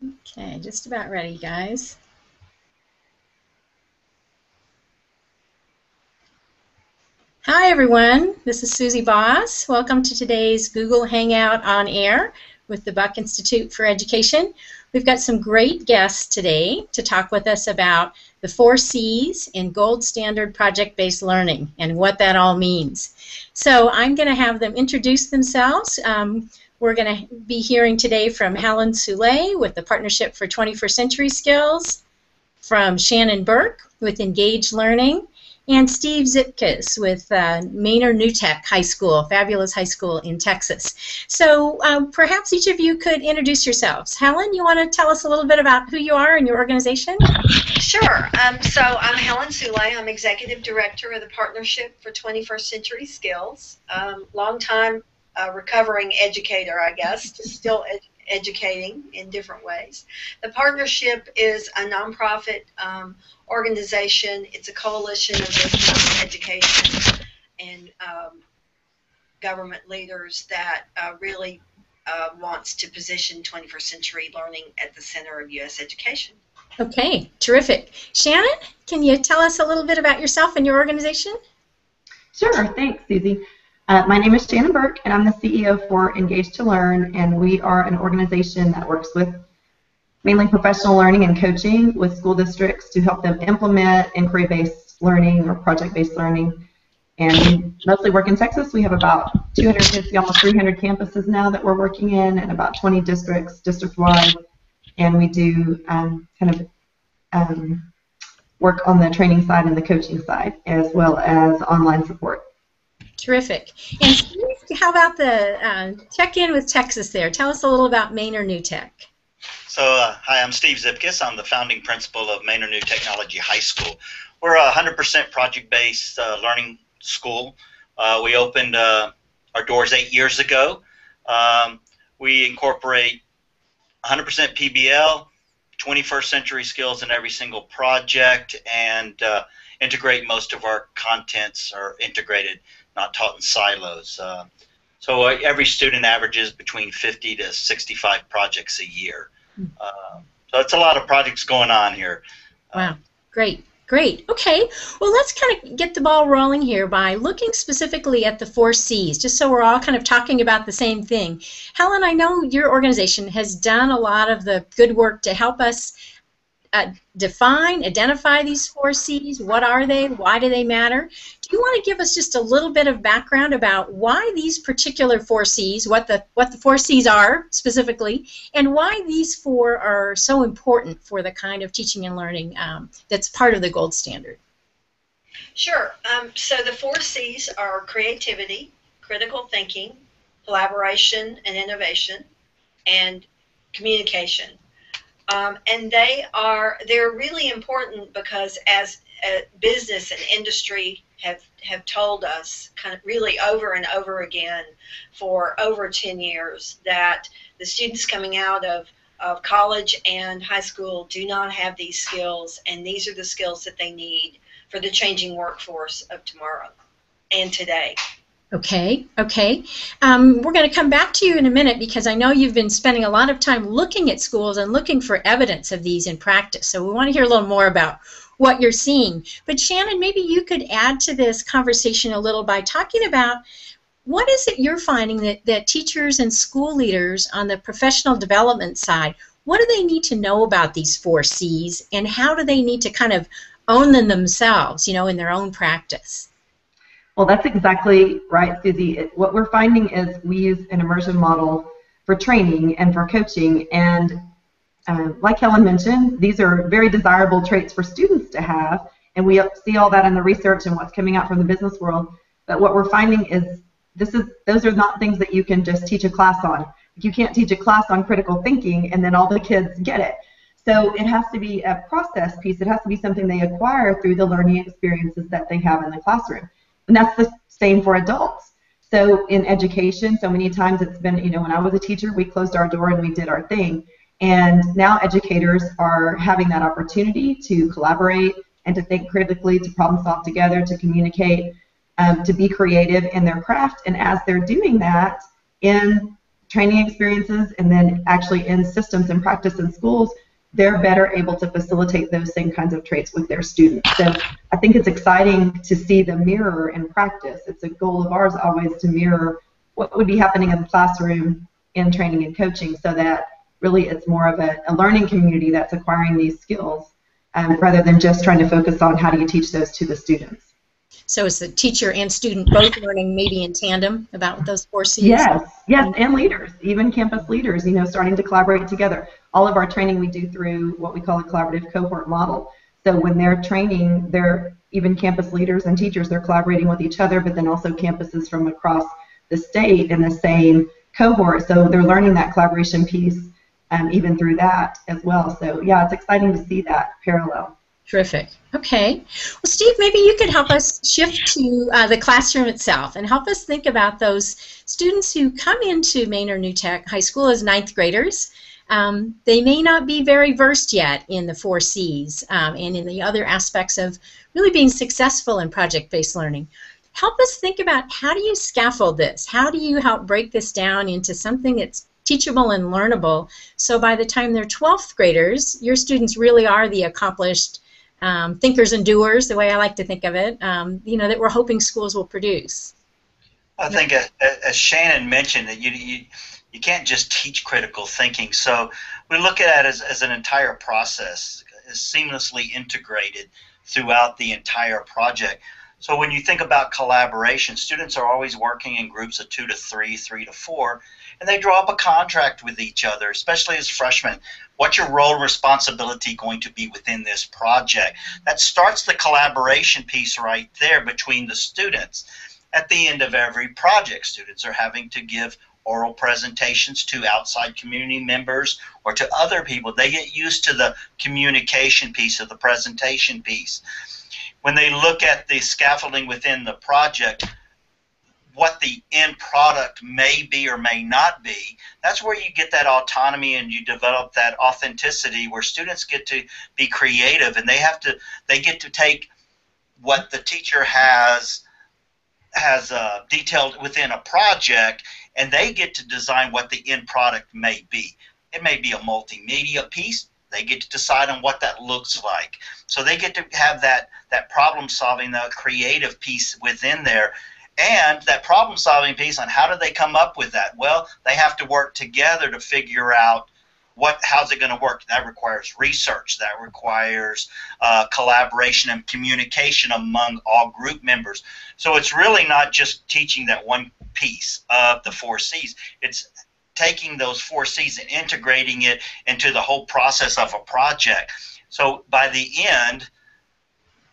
Okay, just about ready, guys. Hi, everyone. This is Suzie Boss. Welcome to today's Google Hangout on Air with the Buck Institute for Education. We've got some great guests today to talk with us about the 4C's in Gold Standard Project-Based Learning and what that all means. So I'm going to have them introduce themselves. We're going to be hearing today from Helen Soule with the Partnership for 21st Century Skills, from Shannon Buerk with Engaged Learning, and Steve Zipkes with Manor New Tech High School, fabulous high school in Texas. So perhaps each of you could introduce yourselves. Helen, you want to tell us a little bit about who you are and your organization? Sure. So I'm Helen Soule. I'm Executive Director of the Partnership for 21st Century Skills. Long-time recovering educator, I guess, still educating in different ways. The Partnership is a nonprofit organization. It's a coalition of business, education, and government leaders that really wants to position 21st century learning at the center of U.S. education. Okay, terrific. Shannon, can you tell us a little bit about yourself and your organization? Sure, thanks, Suzie. My name is Shannon Buerk, and I'm the CEO for Engaged to Learn, and we are an organization that works with mainly professional learning and coaching with school districts to help them implement inquiry-based learning or project-based learning. And we mostly work in Texas. We have about 250, almost 300 campuses now that we're working in, and about 20 districts, district-wide. And we do work on the training side and the coaching side, as well as online support. Terrific. And Steve, how about the check-in with Texas there? Tell us a little about Manor New Tech. So, hi, I'm Steve Zipkes. I'm the founding principal of Manor New Technology High School. We're a 100% project-based learning school. We opened our doors 8 years ago. We incorporate 100% PBL, 21st century skills in every single project, and integrate most of our contents are integrated, not taught in silos. So every student averages between 50 to 65 projects a year. So it's a lot of projects going on here. Wow, great. Great. Okay. Well, let's kind of get the ball rolling here by looking specifically at the 4C's, just so we're all kind of talking about the same thing. Helen, I know your organization has done a lot of the good work to help us define, identify these 4C's. What are they? Why do they matter? Do you want to give us just a little bit of background about why these particular 4C's, what the 4C's are specifically, and why these four are so important for the kind of teaching and learning that's part of the gold standard? Sure. So the 4C's are creativity, critical thinking, collaboration and innovation, and communication. And they're really important because as business and industry have told us kind of really over and over again for over 10 years that the students coming out of college and high school do not have these skills, and these are the skills that they need for the changing workforce of tomorrow and today. Okay, okay. We're going to come back to you in a minute because I know you've been spending a lot of time looking at schools and looking for evidence of these in practice. So we want to hear a little more about what you're seeing. But Shannon, maybe you could add to this conversation a little by talking about what is it you're finding that teachers and school leaders on the professional development side, what do they need to know about these 4C's, and how do they need to kind of own them themselves, you know, in their own practice? Well, that's exactly right, Suzie. What we're finding is we use an immersion model for training and for coaching, and like Helen mentioned, these are very desirable traits for students to have, and we see all that in the research and what's coming out from the business world. But what we're finding is those are not things that you can just teach a class on. You can't teach a class on critical thinking and then all the kids get it. So it has to be a process piece. It has to be something they acquire through the learning experiences that they have in the classroom. And that's the same for adults. So in education, so many times it's been, you know, when I was a teacher, we closed our door and we did our thing. And now educators are having that opportunity to collaborate and to think critically, to problem solve together, to communicate, to be creative in their craft. And as they're doing that in training experiences and then actually in systems and practice in schools, they're better able to facilitate those same kinds of traits with their students. So I think it's exciting to see the mirror in practice. It's a goal of ours always to mirror what would be happening in the classroom in training and coaching, so that really it's more of a learning community that's acquiring these skills rather than just trying to focus on how do you teach those to the students. So is the teacher and student both learning maybe in tandem about those 4C's? Yes, and leaders, even campus leaders, starting to collaborate together. All of our training we do through what we call a collaborative cohort model. So when they're training, even campus leaders and teachers, they're collaborating with each other, but then also campuses from across the state in the same cohort. So they're learning that collaboration piece even through that as well. So yeah, it's exciting to see that parallel. Terrific. Okay. Well, Steve, maybe you could help us shift to the classroom itself and help us think about those students who come into Manor New Tech High School as ninth graders. They may not be very versed yet in the 4C's and in the other aspects of really being successful in project-based learning. Help us think about, how do you scaffold this? How do you help break this down into something that's teachable and learnable, so by the time they're 12th graders, your students really are the accomplished thinkers and doers, the way I like to think of it, that we're hoping schools will produce? I think, as Shannon mentioned, that you can't just teach critical thinking. So we look at it as an entire process, as seamlessly integrated throughout the entire project. So when you think about collaboration, students are always working in groups of 2 to 3, 3 to 4, and they draw up a contract with each other, especially as freshmen. What's your role and responsibility going to be within this project? That starts the collaboration piece right there between the students. At the end of every project, students are having to give oral presentations to outside community members or to other people. They get used to the communication piece of the presentation piece. When they look at the scaffolding within the project, what the end product may be or may not be, that's where you get that autonomy and you develop that authenticity, where students get to be creative, and they get to take what the teacher has detailed within a project, and they get to design what the end product may be. It may be a multimedia piece. They get to decide on what that looks like. So they get to have that problem solving, that creative piece within there. And that problem solving piece on how do they come up with that? Well, they have to work together to figure out how's it going to work. That requires research. That requires collaboration and communication among all group members. So it's really not just teaching that one piece of the 4C's. It's taking those 4C's and integrating it into the whole process of a project. So by the end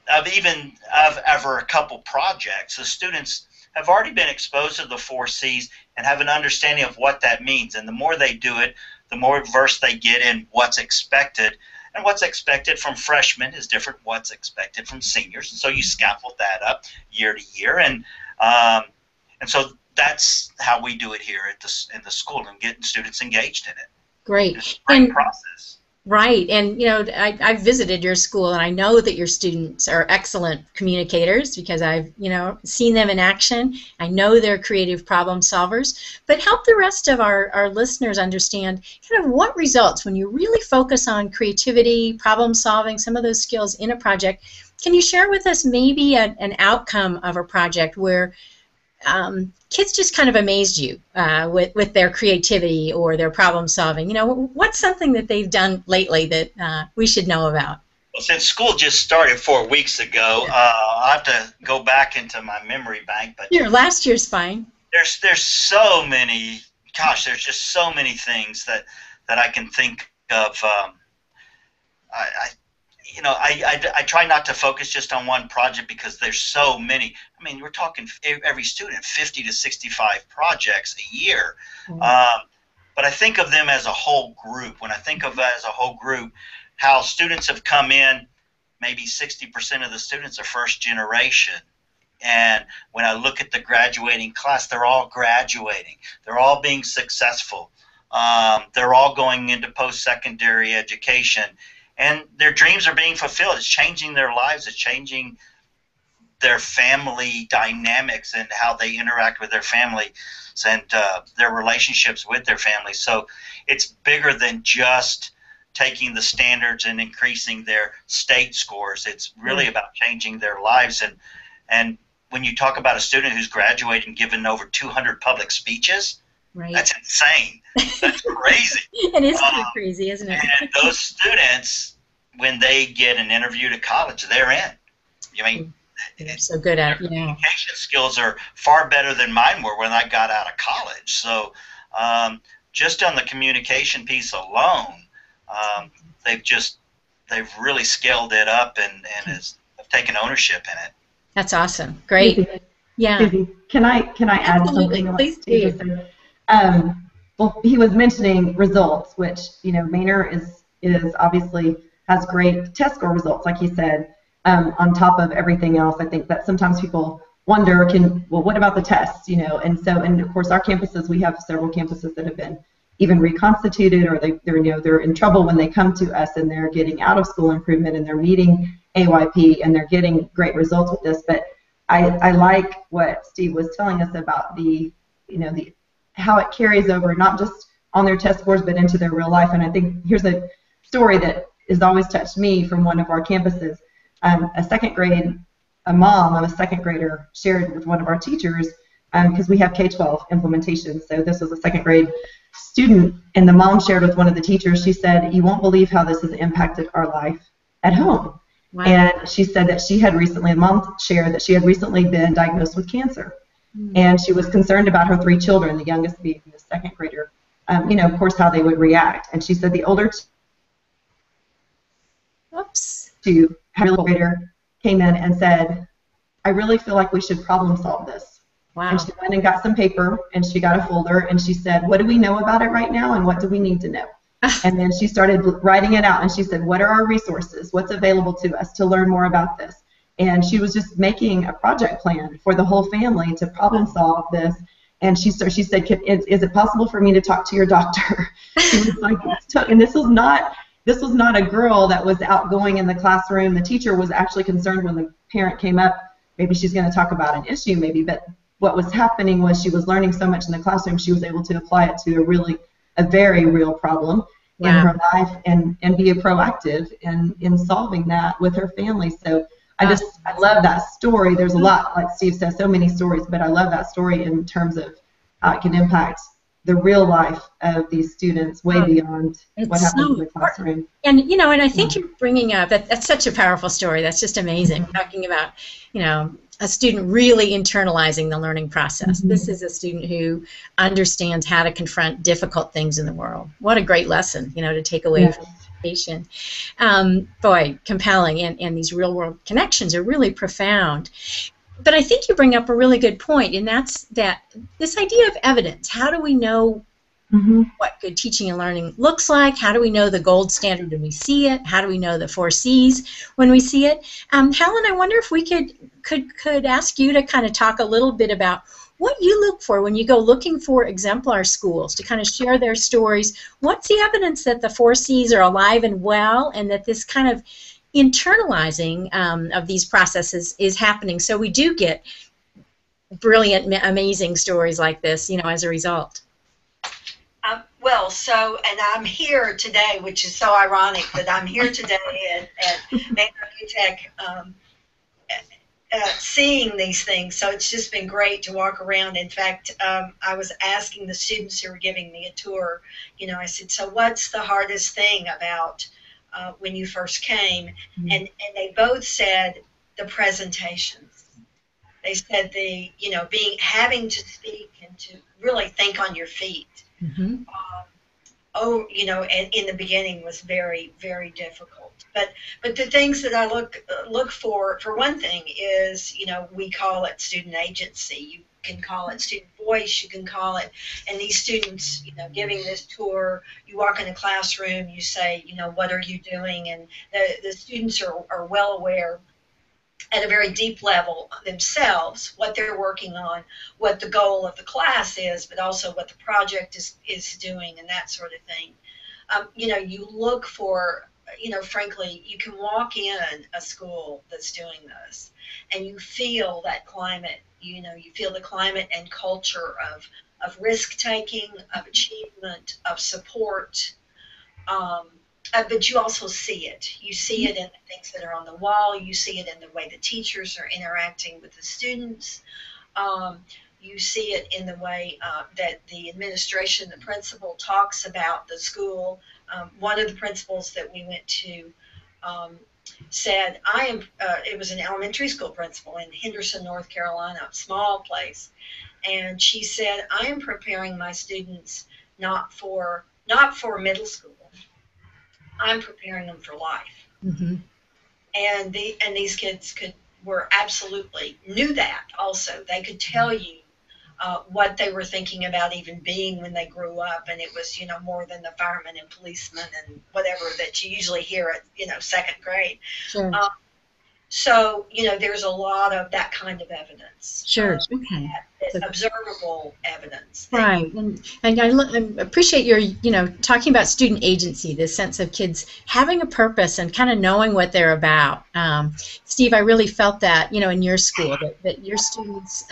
of ever a couple projects, the students have already been exposed to the 4C's and have an understanding of what that means. And the more they do it, the more versed they get in what's expected. And what's expected from freshmen is different from what's expected from seniors. And so you scaffold that up year to year. And so that's how we do it here in the school, and getting students engaged in it. Great. It's a great process. Right, and I've visited your school, and I know that your students are excellent communicators because I've seen them in action. I know they're creative problem solvers. But help the rest of our listeners understand kind of what results when you really focus on creativity, problem solving, some of those skills in a project. Can you share with us maybe an outcome of a project where kids just kind of amazed you with their creativity or their problem solving? What's something that they've done lately that we should know about? Well, since school just started 4 weeks ago, I'll have to go back into my memory bank. But last year's fine. There's so many. Gosh, there's just so many things that I can think of. I try not to focus just on one project because there's so many. I mean, we're talking every student 50 to 65 projects a year. Mm-hmm. But I think of them as a whole group. When I think of it as a whole group, how students have come in, maybe 60% of the students are first generation. And when I look at the graduating class, they're all graduating. They're all being successful. They're all going into post-secondary education. And their dreams are being fulfilled. It's changing their lives. It's changing their family dynamics and how they interact with their families and their relationships with their families. So it's bigger than just taking the standards and increasing their state scores. It's really about changing their lives. And when you talk about a student who's graduated and given over 200 public speeches, that's insane. That's crazy. It is kind of crazy, isn't it? And those students, when they get an interview to college, they're in. I mean, they're so good at it. Communication skills are far better than mine were when I got out of college. So just on the communication piece alone, they've really scaled it up and have taken ownership in it. That's awesome. Great. Suzie, Yeah. Suzie, can I add Absolutely. something? Please do. Well, he was mentioning results, which, you know, Manor is obviously has great test score results, like he said, on top of everything else. I think that sometimes people wonder, well, what about the tests, you know? And so, and of course, our campuses, we have several campuses that have been even reconstituted, or they're in trouble when they come to us and they're getting out of school improvement and they're meeting AYP and they're getting great results with this. But I like what Steve was telling us about how it carries over, not just on their test scores, but into their real life. And I think here's a story that has always touched me from one of our campuses. A mom of a second grader shared with one of our teachers, because we have K-12 implementation. So this was a second grade student, and the mom shared with one of the teachers. She said, "You won't believe how this has impacted our life at home." Wow. And she said that mom shared that she had recently been diagnosed with cancer. And she was concerned about her 3 children, the youngest being the second grader, of course, how they would react. And she said the older grader came in and said, "I really feel like we should problem solve this." Wow. And she went and got some paper, and she got a folder, and she said, "What do we know about it right now, and what do we need to know?" And then she started writing it out, and she said, "What are our resources? What's available to us to learn more about this?" And she was just making a project plan for the whole family to problem solve this. And she said, "Is it possible for me to talk to your doctor?" She was like, and this was not a girl that was outgoing in the classroom. The teacher was actually concerned when the parent came up. Maybe she's going to talk about an issue, maybe. But what was happening was she was learning so much in the classroom, she was able to apply it to a very real problem in her life and be proactive in solving that with her family. So I love that story. There's a lot, like Steve says, so many stories, but I love that story in terms of how it can impact the real life of these students way beyond what happens in the classroom. And and I think you're bringing up that's such a powerful story. That's just amazing. Talking about a student really internalizing the learning process. This is a student who understands how to confront difficult things in the world. What a great lesson, to take away from education. Boy, compelling, and these real-world connections are really profound. But I think you bring up a really good point, and that's this idea of evidence. How do we know what good teaching and learning looks like? How do we know the gold standard when we see it? How do we know the 4C's when we see it? Helen, I wonder if we could ask you to kind of talk a little bit about what you look for when you go looking for exemplar schools to kind of share their stories. What's the evidence that the 4C's are alive and well, and that this kind of internalizing of these processes is happening, so we do get brilliant, amazing stories like this, as a result? And I'm here today, which is so ironic that I'm here today at Manor New Tech seeing these things. So it's just been great to walk around. In fact, I was asking the students who were giving me a tour, I said, "So what's the hardest thing about when you first came?" And they both said the presentations. They said having to speak and to really think on your feet. And in the beginning was very, very difficult. But the things that I look for one thing is, we call it student agency. You can call it student voice. You can call it, and these students, giving this tour, you walk in a classroom, you say, "What are you doing?" And the students are well aware at a very deep level themselves what they're working on, what the goal of the class is, but also what the project is doing, and that sort of thing. You look for you know, frankly, you can walk in a school that's doing this, and you feel that climate. You know, you feel the climate and culture of risk taking, of achievement, of support. But you also see it. You see it in the things that are on the wall. You see it in the way the teachers are interacting with the students. You see it in the way that the administration, the principal, talks about the school. One of the principals that we went to said, it was an elementary school principal in Henderson, North Carolina, a small place. And she said, I am preparing my students not for middle school. I'm preparing them for life. Mm-hmm. And these kids were absolutely knew that also. They could tell you what they were thinking about even being when they grew up, and it was, you know, more than the firemen and policemen and whatever that you usually hear at, you know, second grade. Sure. So, you know, there's a lot of that kind of evidence. Sure. Okay. Observable evidence. Right, and I appreciate your, you know, talking about student agency, this sense of kids having a purpose and kind of knowing what they're about. Steve, I really felt that, you know, in your school, that your students,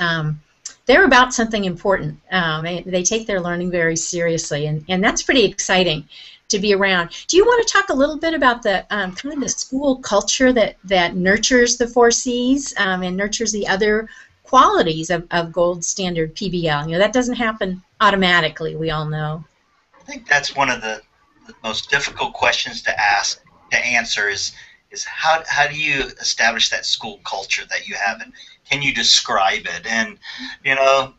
they're about something important. They take their learning very seriously, and that's pretty exciting to be around. Do you want to talk a little bit about the kind of the school culture that nurtures the 4Cs and nurtures the other qualities of Gold Standard PBL? You know, that doesn't happen automatically, we all know. I think that's one of the most difficult questions to answer is how do you establish that school culture that you have, and can you describe it? And, you know,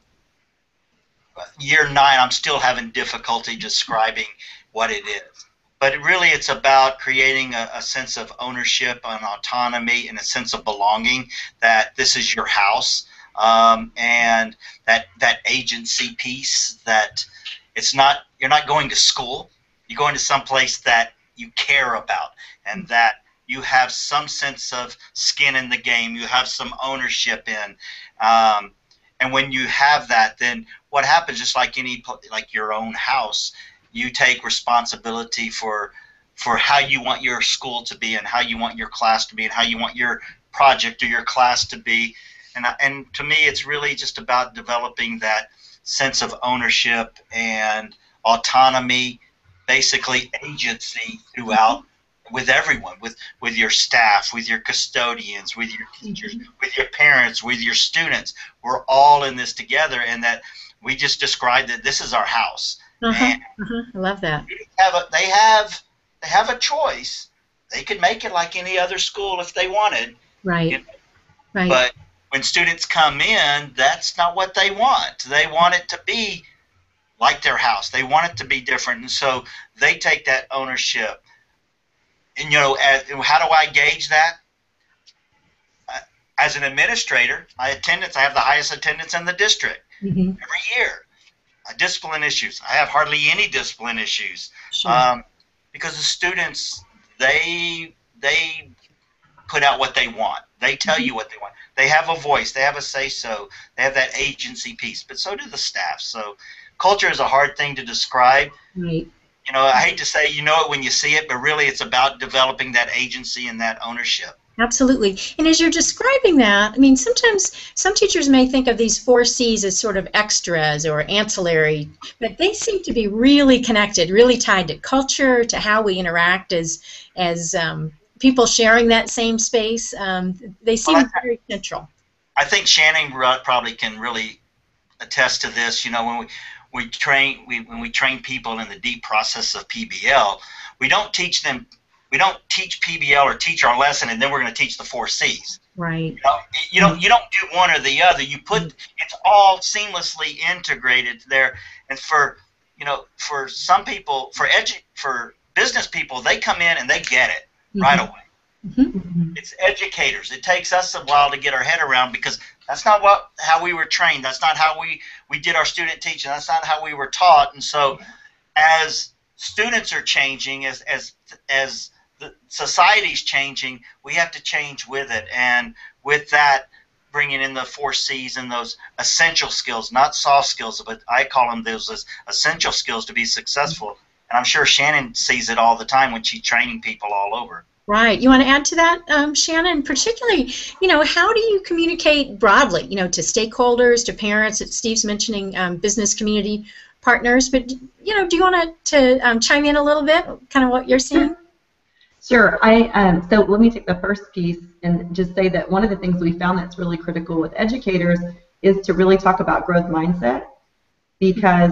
year 9, I'm still having difficulty describing what it is. But really it's about creating a sense of ownership and autonomy and a sense of belonging, that this is your house, and that agency piece, that you're not going to school, you're going to some place that you care about, and that you have some sense of skin in the game, you have some ownership in. And when you have that, then what happens, just like your own house, you take responsibility for how you want your school to be, and how you want your class to be, and how you want your project or your class to be. And to me, it's really just about developing that sense of ownership and autonomy, basically agency throughout, with everyone, with your staff, with your custodians, with your teachers, with your parents, with your students. We're all in this together, and that we just described that this is our house. I love that. They have a choice. They could make it like any other school if they wanted. Right. You know? Right. But when students come in, that's not what they want. They want it to be like their house. They want it to be different, and so they take that ownership. And, you know, how do I gauge that? As an administrator, I have the highest attendance in the district every year. Discipline issues, I have hardly any discipline issues. Sure. Because the students, they put out what they want. They tell you what they want. They have a voice. They have a say-so. They have that agency piece. But so do the staff. So culture is a hard thing to describe. Right. You know, I hate to say you know it when you see it, but really it's about developing that agency and that ownership. Absolutely. And as you're describing that, I mean, sometimes some teachers may think of these 4Cs as sort of extras or ancillary, but they seem to be really connected, really tied to culture, to how we interact as people sharing that same space. They seem very central. I think Shannon probably can really attest to this. You know, when we train people in the deep process of PBL, we don't teach PBL or teach our lesson and then we're going to teach the 4Cs. Right. You don't do one or the other. You put it's all seamlessly integrated there. And for some people, for business people, they come in and they get it right away. It's educators. It takes us a while to get our head around, because that's not how we were trained. That's not how we did our student teaching. That's not how we were taught. And so as students are changing, as the society's changing, we have to change with it. And with that, bringing in the 4Cs and those essential skills, not soft skills, but I call them those as essential skills to be successful. And And I'm sure Shannon sees it all the time when she's training people all over. Right. You want to add to that, Shannon? Particularly, how do you communicate broadly, to stakeholders, to parents? Steve's mentioning business community partners, but, do you want to chime in a little bit, kind of what you're seeing? Sure. So let me take the first piece and just say that one of the things we found that's really critical with educators is to really talk about growth mindset, because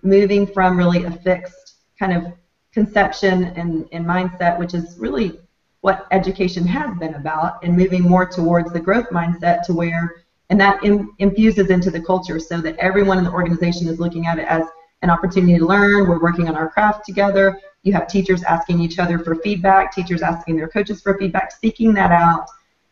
moving from really a fixed kind of conception and mindset, which is really what education has been about, and moving more towards the growth mindset to where, and that infuses into the culture so that everyone in the organization is looking at it as an opportunity to learn. We're working on our craft together. You have teachers asking each other for feedback, teachers asking their coaches for feedback, seeking that out,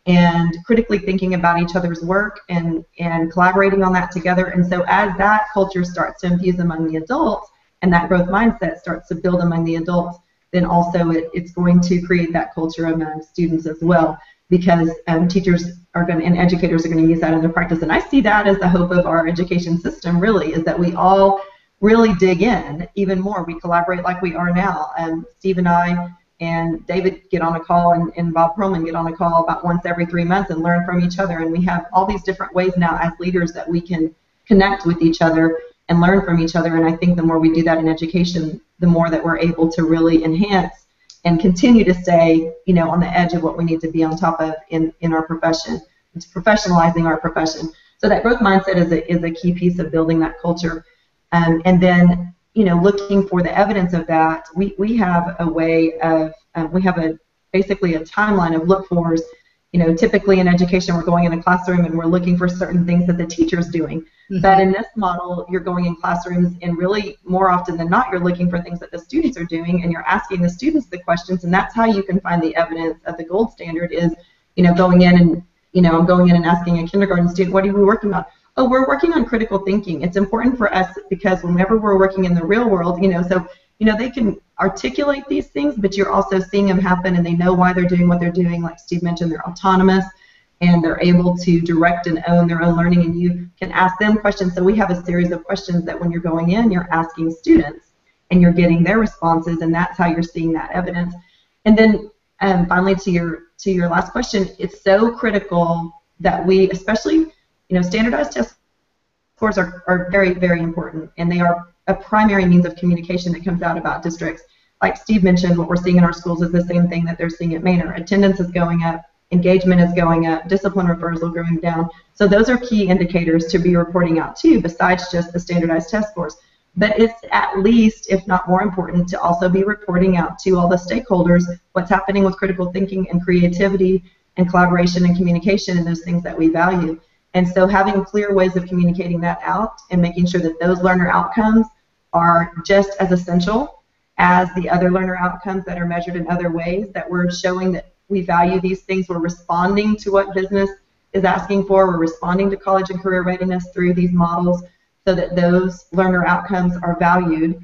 and critically thinking about each other's work and collaborating on that together. And so as that culture starts to infuse among the adults, and that growth mindset starts to build among the adults, then also it's going to create that culture among students as well, because teachers are going to, and educators are going to use that in their practice. And I see that as the hope of our education system, really, is that we all really dig in even more. We collaborate like we are now. Steve and I and David get on a call, and Bob Perlman get on a call about once every 3 months and learn from each other. And we have all these different ways now as leaders that we can connect with each other and learn from each other. And I think the more we do that in education, the more that we're able to really enhance and continue to stay, on the edge of what we need to be on top of in our profession. It's professionalizing our profession. So that growth mindset is a key piece of building that culture. And then, looking for the evidence of that, we have a way of, basically a timeline of look-fors. Typically in education, we're going in a classroom and we're looking for certain things that the teacher's doing. Mm-hmm. But in this model, you're going in classrooms, and really more often than not, you're looking for things that the students are doing, and you're asking the students the questions, and that's how you can find the evidence of the gold standard is, going in and, I'm going in and asking a kindergarten student, what are we working on? Oh, we're working on critical thinking. It's important for us because whenever we're working in the real world, they can articulate these things, but you're also seeing them happen, and they know why they're doing what they're doing. Like Steve mentioned, they're autonomous, and they're able to direct and own their own learning, and you can ask them questions. So we have a series of questions that when you're going in, you're asking students, and you're getting their responses, and that's how you're seeing that evidence. And then finally, to your last question, it's so critical that we, especially, standardized test scores are very, very important, and they are a primary means of communication that comes out about districts. Like Steve mentioned, what we're seeing in our schools is the same thing that they're seeing at Manor. Attendance is going up, engagement is going up, discipline referrals are going down. So those are key indicators to be reporting out too, besides just the standardized test scores. But it's at least, if not more important, to also be reporting out to all the stakeholders what's happening with critical thinking and creativity and collaboration and communication and those things that we value. And so having clear ways of communicating that out and making sure that those learner outcomes are just as essential as the other learner outcomes that are measured in other ways, that we're showing that we value these things, we're responding to what business is asking for, we're responding to college and career readiness through these models so that those learner outcomes are valued,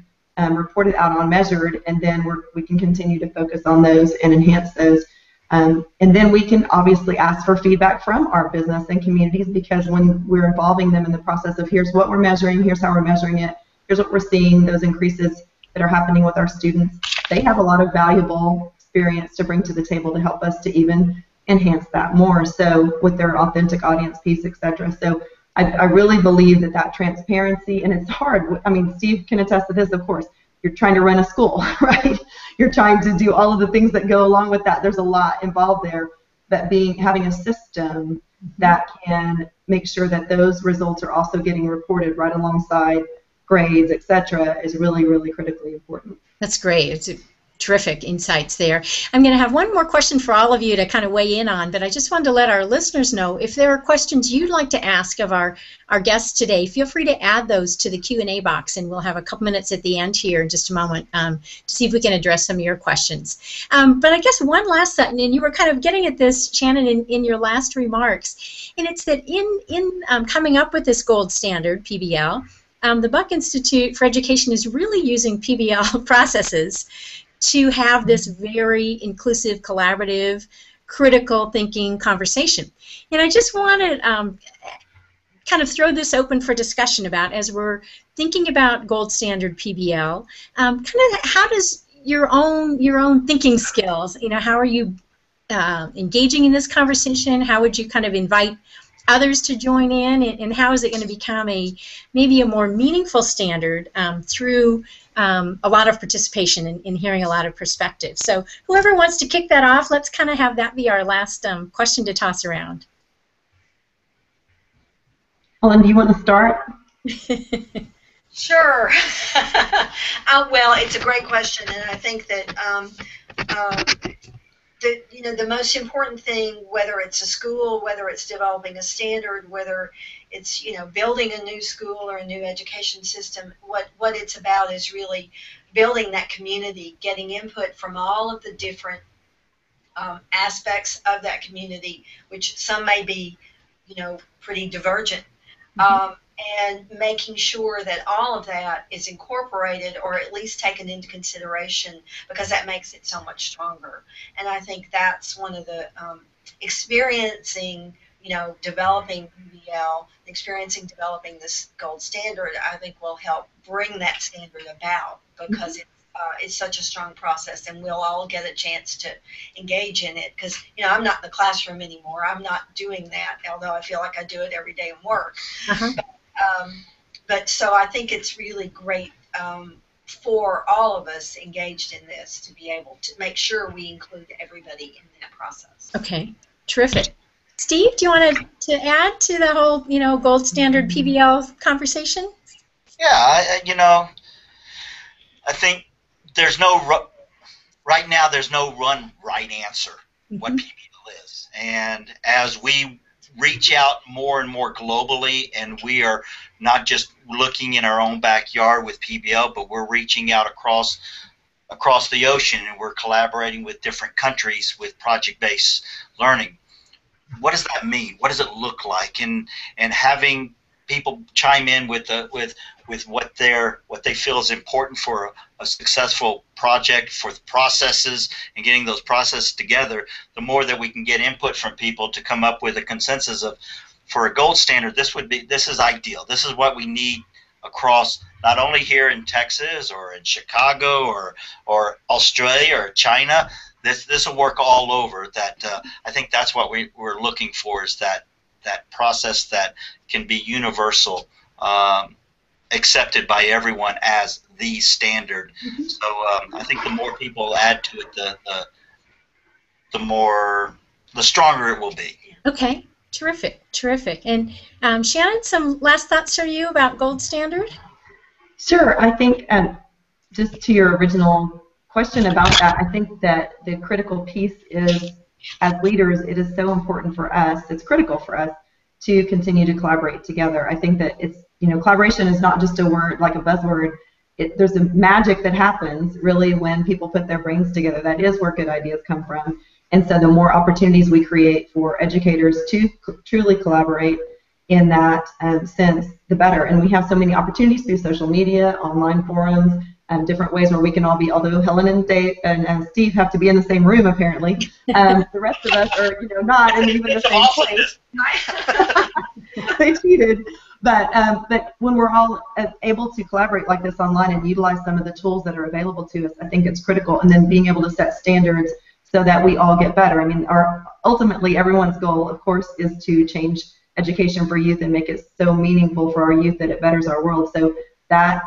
reported out on, measured, and then we can continue to focus on those and enhance those. And then we can obviously ask for feedback from our business and communities, because when we're involving them in the process of here's what we're measuring, here's how we're measuring it, here's what we're seeing, those increases that are happening with our students, they have a lot of valuable experience to bring to the table to help us to even enhance that more, so with their authentic audience piece, etc. So I really believe that transparency, and it's hard. I mean, Steve can attest to this, of course. You're trying to run a school, right? You're trying to do all of the things that go along with that. There's a lot involved there, but having a system that can make sure that those results are also getting reported right alongside grades, etc., is really, really critically important. That's great. It's terrific insights there. I'm going to have one more question for all of you to kind of weigh in on, but I just wanted to let our listeners know if there are questions you'd like to ask of our guests today, feel free to add those to the Q&A box, and we'll have a couple minutes at the end here in just a moment to see if we can address some of your questions. But I guess one last sentence, and you were kind of getting at this, Shannon, in your last remarks, and it's that in coming up with this gold standard PBL, the Buck Institute for Education is really using PBL processes to have this very inclusive, collaborative, critical thinking conversation. And I just want to kind of throw this open for discussion about as we're thinking about Gold Standard PBL. Kind of how does your own thinking skills, how are you engaging in this conversation? How would you kind of invite others to join in, and how is it going to become maybe a more meaningful standard through a lot of participation in hearing a lot of perspectives? So whoever wants to kick that off, let's kind of have that be our last question to toss around. Helen, do you want to start? Sure. Well, it's a great question, and I think that the most important thing, whether it's a school, whether it's developing a standard, whether it's building a new school or a new education system, what it's about is really building that community, getting input from all of the different aspects of that community, which some may be pretty divergent. And making sure that all of that is incorporated or at least taken into consideration, because that makes it so much stronger. And I think that's one of the experiencing, developing PBL, developing this gold standard, I think will help bring that standard about, because it's such a strong process, and we'll all get a chance to engage in it, because I'm not in the classroom anymore. I'm not doing that, although I feel like I do it every day in work. But so I think it's really great for all of us engaged in this to be able to make sure we include everybody in that process. Okay, terrific. Steve, do you want to add to the whole gold standard PBL conversation? Yeah, I think there's right now there's no right answer what PBL is, and as we reach out more and more globally, and we are not just looking in our own backyard with PBL, but we're reaching out across the ocean, and we're collaborating with different countries with project-based learning. What does that mean? What does it look like? And having people chime in with what they feel is important for a successful project, for the processes, and getting those processes together, the more that we can get input from people to come up with a consensus for a gold standard. This is ideal. This is what we need across, not only here in Texas or in Chicago or Australia or China. This will work all over. I think that's what we're looking for, is that process that can be universal, accepted by everyone as the standard. So I think the more people add to it, the stronger it will be. Okay, terrific. And Shannon, some last thoughts from you about gold standard? Sure. I think, just to your original question about that, I think that the critical piece is, as leaders, it is so important for us, it's critical for us to continue to collaborate together. I think that it's, collaboration is not just a word, like a buzzword. There's a magic that happens really when people put their brains together. That is where good ideas come from. And so the more opportunities we create for educators to truly collaborate in that sense, the better. And we have so many opportunities through social media, online forums, different ways where we can all be, although Helen and Dave and Steve have to be in the same room apparently, the rest of us are not in even the same place. They cheated. But when we're all able to collaborate like this online and utilize some of the tools that are available to us, I think it's critical. And then being able to set standards so that we all get better. I mean, ultimately everyone's goal, of course, is to change education for youth and make it so meaningful for our youth that it betters our world. So that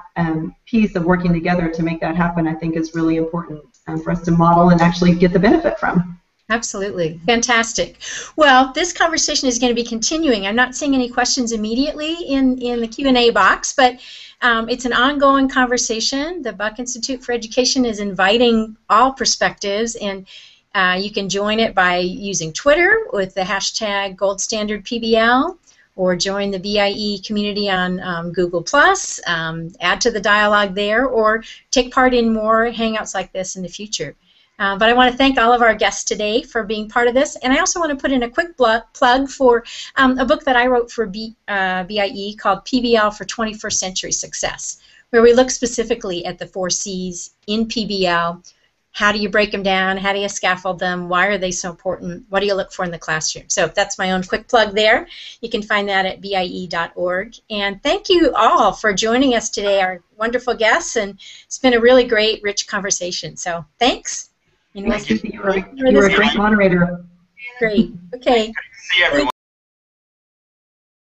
piece of working together to make that happen, I think, is really important for us to model and actually get the benefit from. Absolutely. Fantastic. Well, this conversation is going to be continuing. I'm not seeing any questions immediately in the Q&A box, but it's an ongoing conversation. The Buck Institute for Education is inviting all perspectives, and you can join it by using Twitter with the hashtag Gold Standard PBL, or join the BIE community on Google+, add to the dialogue there, or take part in more Hangouts like this in the future. But I want to thank all of our guests today for being part of this, and I also want to put in a quick plug for a book that I wrote for BIE called PBL for 21st Century Success, where we look specifically at the 4 C's in PBL, how do you break them down? How do you scaffold them? Why are they so important? What do you look for in the classroom? So that's my own quick plug there. You can find that at BIE.org. And thank you all for joining us today, our wonderful guests, and it's been a really great, rich conversation. So thanks. And Thanks, Susie. You were a great moderator. Great. Okay. See everyone.